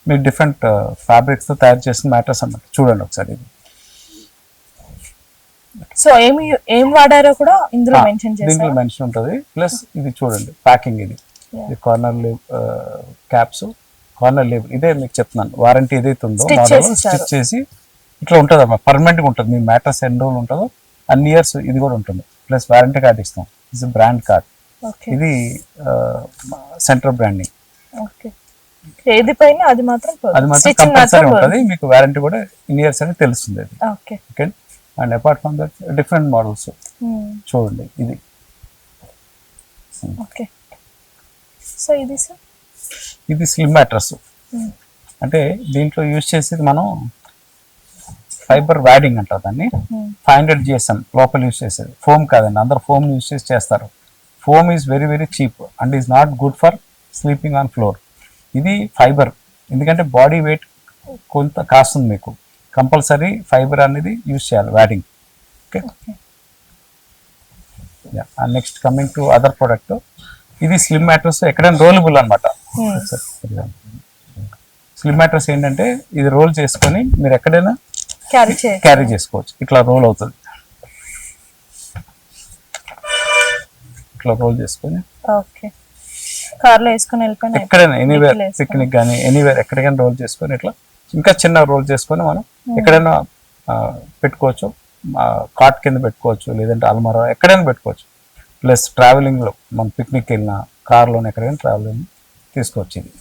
మీకు డిఫరెంట్ ఫ్యాబ్రిక్స్తో తయారు చేసిన మ్యాట్రెస్ అన్నమాట. చూడండి ఒకసారి ఇది. సో ఏం వాడారో కూడా ఇందులో మెన్షన్ దీంట్లో చేశారు. మెన్షన్ ఉంటుంది. ప్లస్ ఇది చూడండి ప్యాకింగ్, ఇది corner leave caps, corner leave. ఇదే మీకు చెప్తున్నాను, వారంటీ ఏదైతే ఉందో మోడల్ స్టిచ్ చేసి ఇట్లా ఉంటుంది అన్నమాట. పర్మనెంట్గా ఉంటుంది. మీ మ్యాట్రెస్ ఎన్ని రోజులు ఉంటుందో అన్ని ఇయర్స్ ఇది కూడా ఉంటుంది. ప్లస్ వారంటీ కార్డ్ ఇస్తాం. ఇది బ్రాండ్ కార్డ్. ఇది సెంటర్ బ్రాండింగ్. ఏది పైన అది మాత్రం కంపల్సరీ ఉంటుంది. మీకు వారంటీ కూడా ఇన్ని ఇయర్స్ అని తెలుస్తుంది అది. Okay. And apart from that different models చూడండి. ఇది ఓకే. సో ఇది సార్, ఇది స్లిమ్ మ్యాట్రెస్. అంటే దీంట్లో యూజ్ చేసేది మనం ఫైబర్ వ్యాడింగ్ అంటారు దాన్ని. 500 GSM లోపల యూజ్ చేసేది. ఫోమ్ కాదండి, అందరు ఫోమ్ యూజ్ చేసి చేస్తారు. Foam is very very cheap and is not good for sleeping on floor. ఇది ఫైబర్, ఎందుకంటే బాడీ వెయిట్ కొంత కాస్తుంది మీకు. కంపల్సరీ ఫైబర్ అనేది యూజ్ చేయాలి, wadding. Okay. Next coming to other product. ఇది స్లిమ్ మ్యాట్రెస్, ఎక్కడైనా రోలబుల్ అనమాట. స్లిమ్ మ్యాట్రెస్ ఏంటంటే ఇది రోల్ చేసుకొని మీరు ఎక్కడైనా క్యారీ చేసుకోవచ్చు. ఇట్లా రోల్ అవుతుంది. ఇట్లా రోల్ చేసుకొని కార్లో వేసుకొని వెళ్ళిపోయినా ఎక్కడైనా ఎనీవేర్, పిక్నిక్ కానీ ఎనీవేర్ ఎక్కడికైనా రోల్ చేసుకొని ఇట్లా ఇంకా చిన్న రోల్ చేసుకొని మనం ఎక్కడైనా పెట్టుకోవచ్చు. కాట్ కింద పెట్టుకోవచ్చు, లేదంటే అల్మారా ఎక్కడైనా పెట్టుకోవచ్చు. ప్లస్ ట్రావెలింగ్లో మనం పిక్నిక్ వెళ్ళినా కార్లోనే ఎక్కడికైనా ట్రావెలింగ్ తీసుకోవచ్చు ఇది.